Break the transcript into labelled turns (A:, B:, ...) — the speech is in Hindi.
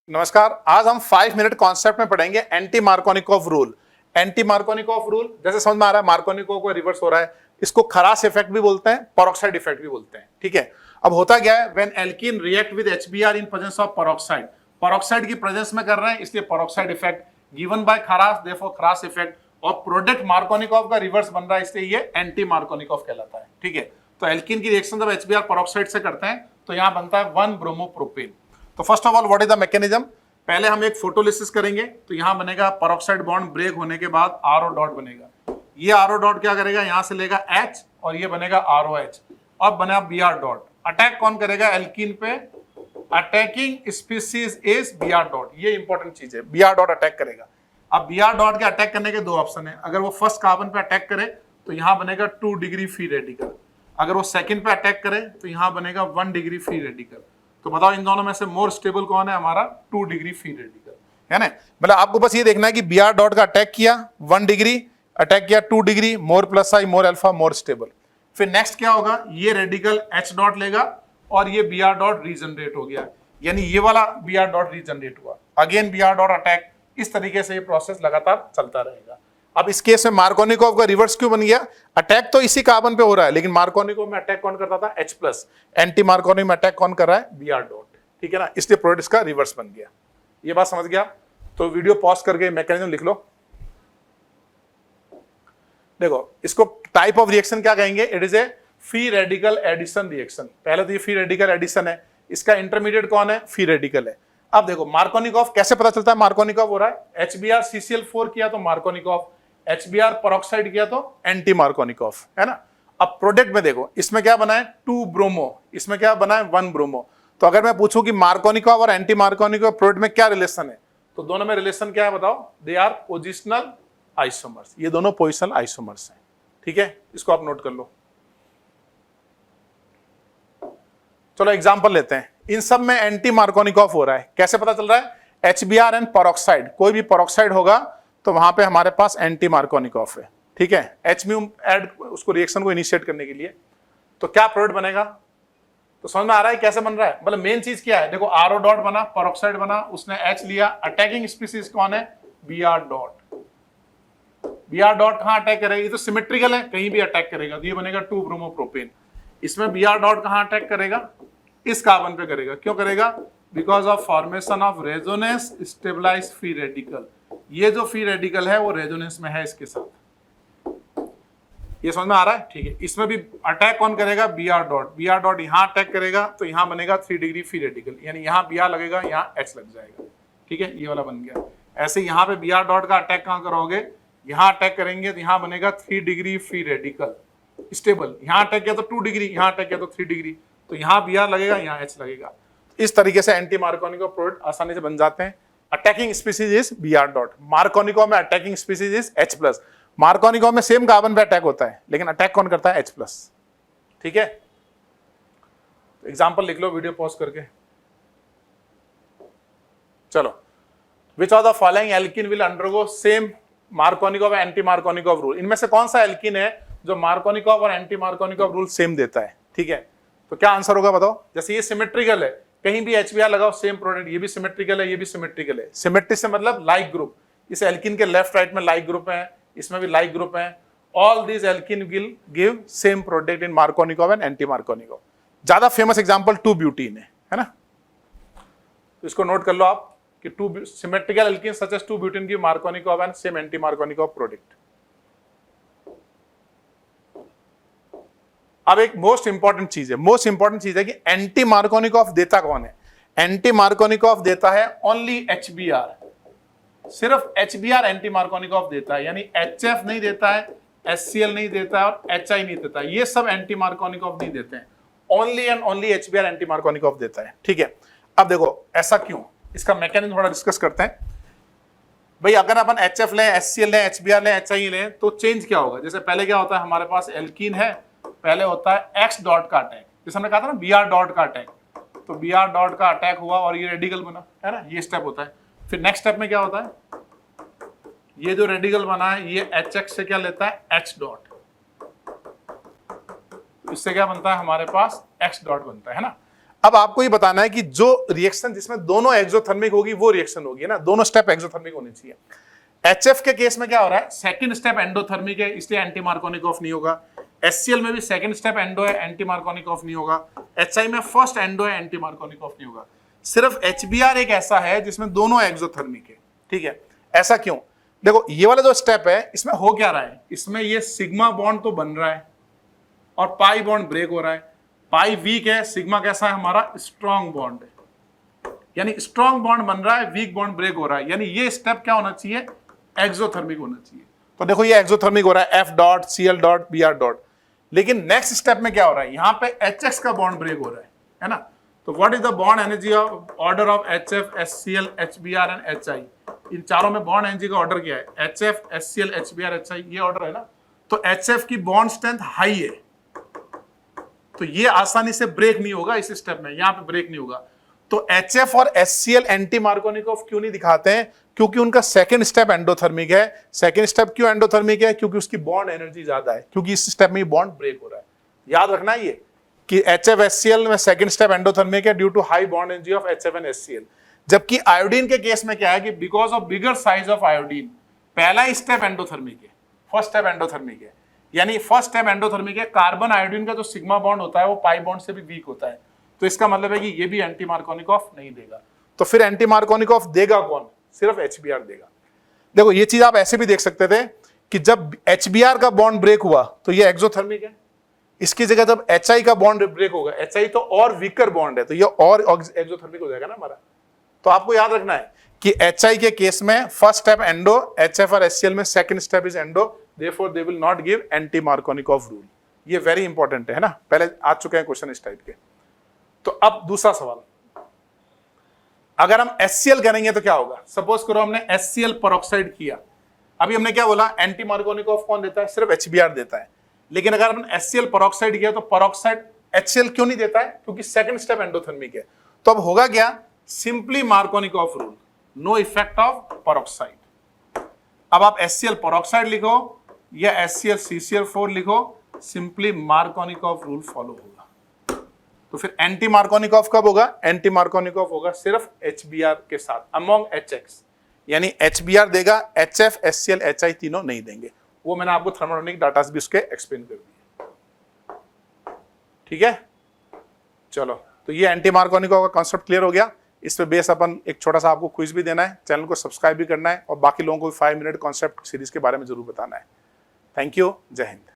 A: नमस्कार, आज हम 5 मिनट कॉन्सेप्ट में पढ़ेंगे anti Markovnikov rule. Anti Markovnikov rule जैसे समझ में आ रहा है, मार्कोनिकॉफ को रिवर्स हो रहा है, इसको खरास इफेक्ट भी बोलते हैं, पेरोक्साइड इफेक्ट भी बोलते हैं। ठीक है, अब होता क्या है, when alkene react with HBr in presence of peroxide, peroxide की प्रेजेंस में कर रहे हैं, इसलिए peroxide effect given by Kharasch, therefore Kharasch effect, और प्रोडक्ट मार्कोनिकॉफ का रिवर्स बन रहा है, इसलिए ये एंटी मार्कोनिकॉफ कहलाता है। ठीक है, तो एल्कीन की रिएक्शन जब HBr पेरोक्साइड से करते हैं तो यहां बनता है 1 ब्रोमोप्रोपेन। तो first of all what is the mechanism, पहले हम एक फोटोलिसिस करेंगे तो यहां बनेगा पेरोक्साइड बॉन्ड ब्रेक होने के बाद RO डॉट बनेगा। ये RO डॉट क्या करेगा, यहां से लेगा H और ये बनेगा ROH, अब बना Br डॉट। अटैक कौन करेगा एल्कीन पे, attacking species is Br dot, ये इंपॉर्टेंट चीज है, Br डॉट अटैक करेगा। अब Br डॉट के अटैक करने के दो ऑप्शन है, अगर वो फर्स्ट कार्बन पे अटैक करे तो यहां बनेगा 2 डिग्री फ्री रेडिकल, अगर वो सेकंड पे अटैक करे तो यहां बनेगा 1 डिग्री फ्री रेडिकल। तो बताओ इन दोनों में से मोर स्टेबल कौन है, हमारा 2 डिग्री फ्री रेडिकल है ना। मतलब आपको बस ये देखना है कि Br डॉट का अटैक किया 1 डिग्री, अटैक किया 2 डिग्री, मोर प्लस आई, मोर अल्फा, मोर स्टेबल। फिर नेक्स्ट क्या होगा, ये रेडिकल H डॉट लेगा और ये Br डॉट रीजनरेट हो गया, यानी ये वाला Br डॉट रीजनरेट हुआ, अगेन Br डॉट अटैक। इस तरीके से ये प्रोसेस लगातार चलता रहेगा। अब इस केस में मार्कोनिकॉफ का रिवर्स क्यों बन गया, अटैक तो इसी कार्बन पे हो रहा है, लेकिन मार्कोनिकॉफ में अटैक कौन करता था, H+, एंटी मार्कोनिक में अटैक कौन कर रहा है, Br डॉट। ठीक है ना, इसलिए प्रोडक्ट इसका रिवर्स बन गया। ये बात समझ गया, तो वीडियो पॉज करके मैकेनिज्म लिख लो। देखो इसको टाइप ऑफ रिएक्शन क्या कहेंगे, it is a free radical addition reaction. पहले तो ये फ्री रेडिकल एडिशन है, इसका इंटरमीडिएट कौन है, फ्री रेडिकल है। अब देखो मार्कोनिकॉफ कैसे पता चलता है मार्कोनिकॉफ हो रहा है, HBr CCl4 किया तो मार्कोनिकॉफ, HBr पेरोक्साइड किया तो एंटी मार्कोनिकॉफ, है ना। अब प्रोडक्ट में देखो, इसमें क्या बना है 2 ब्रोमो, इसमें क्या बना है 1 ब्रोमो। तो अगर मैं पूछूं कि मार्कोनिकॉफ और एंटी मार्कोनिकॉफ प्रोडक्ट में क्या रिलेशन है, तो दोनों में रिलेशन क्या है बताओ, दे आर पोजिशनल आइसोमर्स, ये दोनों पोजिशनल आइसोमर्स हैं। ठीक है, इसको आप नोट कर लो। चलो एग्जांपल लेते हैं, इन सब में एंटी मार्कोनिकॉफ हो रहा है, कैसे पता चल रहा है, HBr एंड पेरोक्साइड, कोई भी पेरोक्साइड होगा तो वहां पे हमारे पास एंटी मार्कोनिकॉफ है। ठीक है, HMu ऐड उसको रिएक्शन को इनिशिएट करने के लिए, तो क्या प्रोडक्ट बनेगा, तो समझ में आ रहा है कैसे बन रहा है। मतलब मेन चीज क्या है, देखो RO डॉट बना, पेरोक्साइड बना, उसने H लिया, अटैकिंग स्पीसीज कौन है, Br डॉट। Br डॉट कहां अटैक करेगा, ये तो सिमेट्रिकल है, कहीं भी अटैक करेगा तो ये बनेगा 2 ब्रोमोप्रोपेन। इसमें Br डॉट कहां अटैक करेगा, इस कार्बन पे करेगा, क्यों करेगा, because of formation of resonance stabilized free radical. ये जो फ्री रेडिकल है वो रेजोनेंस में है इसके साथ, ये समझ में आ रहा है। ठीक है, इसमें भी अटैक कौन करेगा, Br डॉट। Br डॉट यहां अटैक करेगा तो यहां बनेगा 3 डिग्री फ्री रेडिकल, यानी यहां Br लगेगा, यहां H लग जाएगा। ठीक है, ये वाला बन गया। ऐसे यहां पे Br डॉट का अटैक कहां करोगे, यहां अटैक करेंगे तो यहां बनेगा 3 डिग्री फ्री रेडिकल स्टेबल, यहां अटैक किया तो 2 डिग्री, यहां अटैक किया तो 3 डिग्री, तो यहां Br लगेगा, यहां H लगेगा। इस तरीके से एंटी मार्कोनिकॉफ प्रोडक्ट आसानी से बन जाते हैं। Attacking species is Br dot, Markovnikov में attacking species is H+। Markovnikov में सेम कार्बन पे अटैक होता है, लेकिन अटैक कौन करता है, H+। ठीक है, एग्जांपल लिख लो वीडियो पॉज करके। चलो, which of the following alkene will undergo same Markovnikov and anti Markovnikov rule, इनमें से कौन सा एल्कीन है जो मार्कोनिकॉफ और एंटी मार्कोनिकॉफ रूल सेम देता है। ठीक है, तो क्या आंसर होगा बताओ। जैसे ये सिमेट्रिकल है, कहीं भी HBr लगाओ सेम प्रोडक्ट, ये भी सिमेट्रिकल है, ये भी सिमेट्रिकल है। सिमेट्री से मतलब लाइक ग्रुप, इस एल्कीन के लेफ्ट राइट में लाइक ग्रुप है, इसमें भी लाइक ग्रुप है। All this alkene will give same product in Markovnikov and anti Markovnikov. ज्यादा फेमस एग्जांपल 2-ब्यूटीन है ना, तो इसको नोट कर लो आप कि 2 सिमेट्रिकल एल्कीन सच एज 2-ब्यूटीन give Markovnikov and same anti Markovnikov product. अब एक मोस्ट इंपॉर्टेंट चीज है कि एंटी मार्कोनिकॉफ देता कौन है। एंटी मार्कोनिकॉफ देता है ओनली HBr, सिर्फ HBr एंटी मार्कोनिकॉफ देता है, यानी HF नहीं देता है, HCl नहीं देता है और HI नहीं देता है, ये सब एंटी मार्कोनिकॉफ नहीं देते हैं, only and only HBr anti Markovnikov देता है। ठीक है, अब देखो ऐसा क्यों, इसका मैकेनिज्म थोड़ा डिस्कस करते हैं। भाई अगर अपन HF लें, HCl लें, HBr लें, HI लें, तो चेंज क्या होगा। जैसे पहले क्या होता है, हमारे पास एल्कीन है, पहले होता है X डॉट का अटैक, जैसे हमने कहा था ना Br डॉट का अटैक, तो Br डॉट का अटैक हुआ और ये रेडिकल बना, है ना, ये स्टेप होता है। फिर नेक्स्ट स्टेप में क्या होता है, ये जो रेडिकल बना है ये HX से क्या लेता है, H डॉट, इससे क्या बनता है हमारे पास x डॉट बनता है ना। अब आपको ये बताना है कि जो रिएक्शन जिसमें दोनों एक्सोथर्मिक होगी वो रिएक्शन होगी ना, दोनों स्टेप एक्सोथर्मिक होने चाहिए। HF के केस में क्या हो रहा है, सेकंड स्टेप एंडोथर्मिक है इसलिए एंटी मार्कोनिकॉफ नहीं होगा। HCl में भी सेकंड स्टेप एंडो है, एंटी मार्कोनिकॉफ नहीं होगा। HI में फर्स्ट एंडो है, एंटी मार्कोनिकॉफ नहीं होगा। सिर्फ HBr एक ऐसा है जिसमें दोनों एक्सोथर्मिक है, ठीक है। ऐसा क्यों, देखो ये वाला जो स्टेप है इसमें हो क्या रहा है, इसमें ये सिग्मा बॉन्ड तो बन रहा है और पाई बॉन्ड ब्रेक हो रहा है। पाई वीक है, सिग्मा कैसा है हमारा स्ट्रॉन्ग बॉन्ड है, यानी स्ट्रॉन्ग बॉन्ड बन रहा है, वीक बॉन्ड ब्रेक हो रहा है, यानी ये स्टेप क्या होना चाहिए, एक्सोथर्मिक होना चाहिए। तो देखो ये एक्सोथर्मिक हो रहा है F dot Cl dot Br dot. लेकिन नेक्स्ट स्टेप में क्या हो रहा है, यहां पे HX का बॉन्ड ब्रेक हो रहा है ना। तो what is the bond energy of order of HF HCl HBr and HI, इन चारों में बॉन्ड एनर्जी का ऑर्डर क्या है, HF HCl HBr HI, ये ऑर्डर है ना। तो HF की बॉन्ड स्ट्रेंथ हाई है, तो ये आसानी से ब्रेक नहीं होगा इस स्टेप में, यहां पे ब्रेक नहीं होगा। तो HF और HCl एंटी मार्कोनिकॉफ क्यों नहीं दिखाते हैं, क्योंकि उनका सेकंड स्टेप एंडोथर्मिक है। सेकंड स्टेप क्यों एंडोथर्मिक है, क्योंकि उसकी बॉन्ड एनर्जी ज्यादा है, क्योंकि इस स्टेप में बॉन्ड ब्रेक हो रहा है। याद रखना ये कि HF HCl में सेकंड स्टेप एंडोथर्मिक है due to high bond energy of HF and HCl। जबकि आयोडीन के केस में क्या है कि because of bigger size of iodine, पहला स्टेप एंडोथर्मिक है, फर्स्ट स्टेप एंडोथर्मिक है, यानी फर्स्ट स्टेप एंडोथर्मिक है। कार्बन आयोडीन का जो सिग्मा बॉन्ड होता है वो पाई बॉन्ड से भी वीक होता है, तो इसका मतलब है कि ये भी एंटी मार्कोनिकॉफ नहीं देगा। तो फिर एंटी मार्कोनिकॉफ देगा कौन, सिर्फ HBr देगा। देखो ये चीज आप ऐसे भी देख सकते थे कि जब HBr का बॉन्ड ब्रेक हुआ तो ये एक्सोथर्मिक है, इसकी जगह जब HI का बॉन्ड ब्रेक होगा, HI तो और वीकर बॉन्ड है, तो ये और एक्सोथर्मिक हो जाएगा ना हमारा। तो आपको याद रखना है कि HI के केस में फर्स्ट स्टेप एंडो, HF और HCl में second step is endo, therefore they will not give anti Markovnikov rule. ये वेरी इंपॉर्टेंट है ना, पहले आ चुके हैं क्वेश्चन इस टाइप के। तो अब दूसरा सवाल, अगर हम HCl करेंगे तो क्या होगा, सपोज करो हमने HCl पेरोक्साइड किया। अभी हमने क्या बोला, एंटी मार्कोनिकॉफ कौन देता है, सिर्फ HBr देता है। लेकिन अगर हमने HCl पेरोक्साइड किया तो पेरोक्साइड HCl क्यों नहीं देता है, क्योंकि सेकंड स्टेप एंडोथर्मिक है। तो अब होगा क्या, simply Markovnikov rule, no effect of peroxide. अब आप HCl पेरोक्साइड लिखो या HCl CCl4 लिखो, सिंपली मार्कोनिकॉफ रूल फॉलो होगा। तो फिर एंटी मार्कोनिकॉफ कब होगा, एंटी मार्कोनिकॉफ होगा सिर्फ HBr के साथ अमोंग HX, यानी HBr देगा, HF HCl HI तीनों नहीं देंगे। वो मैंने आपको थर्मोडायनामिक डाटा भी उसके एक्सप्लेन कर दिए, ठीक है। चलो, तो ये एंटी मार्कोनिकॉफ का कॉन्सेप्ट क्लियर हो गया। इस पे बेस अपन एक छोटा सा आपको क्विज भी देना है, चैनल को सब्सक्राइब भी करना है और बाकी लोगों को 5 मिनट कॉन्सेप्ट सीरीज के बारे में जरूर बताना है। थैंक यू, जय हिंद।